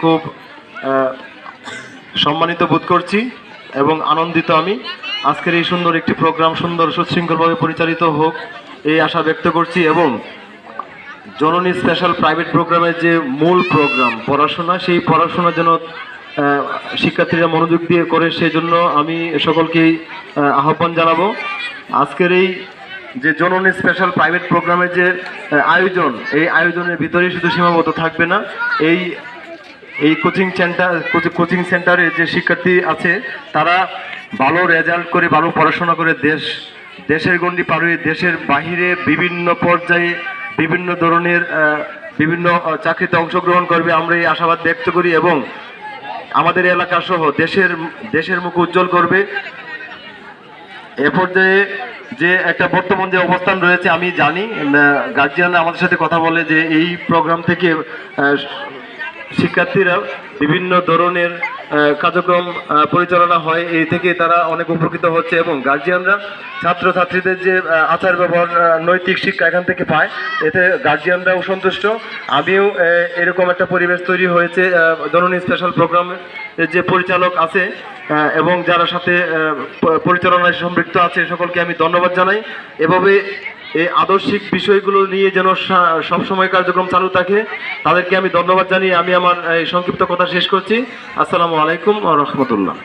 খুব সম্মানিত বোধ করছি এবং আনন্দিত আমি। আজকের এই সুন্দর একটি প্রোগ্রাম সুন্দর সুশৃঙ্খলভাবে পরিচালিত হোক এই আশা ব্যক্ত করছি এবং জননী স্পেশাল প্রাইভেট প্রোগ্রামের যে মূল প্রোগ্রাম পড়াশোনা, সেই পড়াশোনা যেন শিক্ষার্থীরা মনোযোগ দিয়ে করে, সেজন্য আমি সকলকেই আহ্বান জানাবো। আজকের এই যে জননী স্পেশাল প্রাইভেট প্রোগ্রামের যে আয়োজন, এই আয়োজনের ভিতরেই শুধু সীমাবদ্ধ থাকবে না। এই কোচিং সেন্টারে যে শিক্ষার্থী আছে তারা ভালো রেজাল্ট করে, ভালো পড়াশোনা করে দেশের গণ্ডি পাড়িয়ে দেশের বাহিরে বিভিন্ন পর্যায়ে বিভিন্ন ধরনের বিভিন্ন চাকরিতে অংশগ্রহণ করবে, আমরা এই আশাবাদ ব্যক্ত করি এবং আমাদের এলাকা সহ দেশের মুখ উজ্জ্বল করবে। এ পর্যায়ে যে একটা বর্তমান যে অবস্থান রয়েছে, আমি জানি গার্জিয়ানরা আমাদের সাথে কথা বলে যে এই প্রোগ্রাম থেকে শিক্ষার্থীরা বিভিন্ন ধরনের কার্যক্রম পরিচালনা হয়, এই থেকে তারা অনেক উপকৃত হচ্ছে এবং গার্জিয়ানরা ছাত্রছাত্রীদের যে আচার ব্যবহার, নৈতিক শিক্ষা এখান থেকে পায়, এতে গার্জিয়ানরাও সন্তুষ্ট। আমিও এরকম একটা পরিবেশ তৈরি হয়েছে। জননী স্পেশাল প্রোগ্রামের যে পরিচালক আছে এবং যারা সাথে পরিচালনায় সম্পৃক্ত আছে সকলকে আমি ধন্যবাদ জানাই। এভাবে এই আদর্শিক বিষয়গুলো নিয়ে যেন সবসময় কার্যক্রম চালু থাকে, তাদেরকে আমি ধন্যবাদ জানিয়ে আমি আমার এই সংক্ষিপ্ত কথা শেষ করছি। আসসালামু আলাইকুম ওয়া রাহমাতুল্লাহ।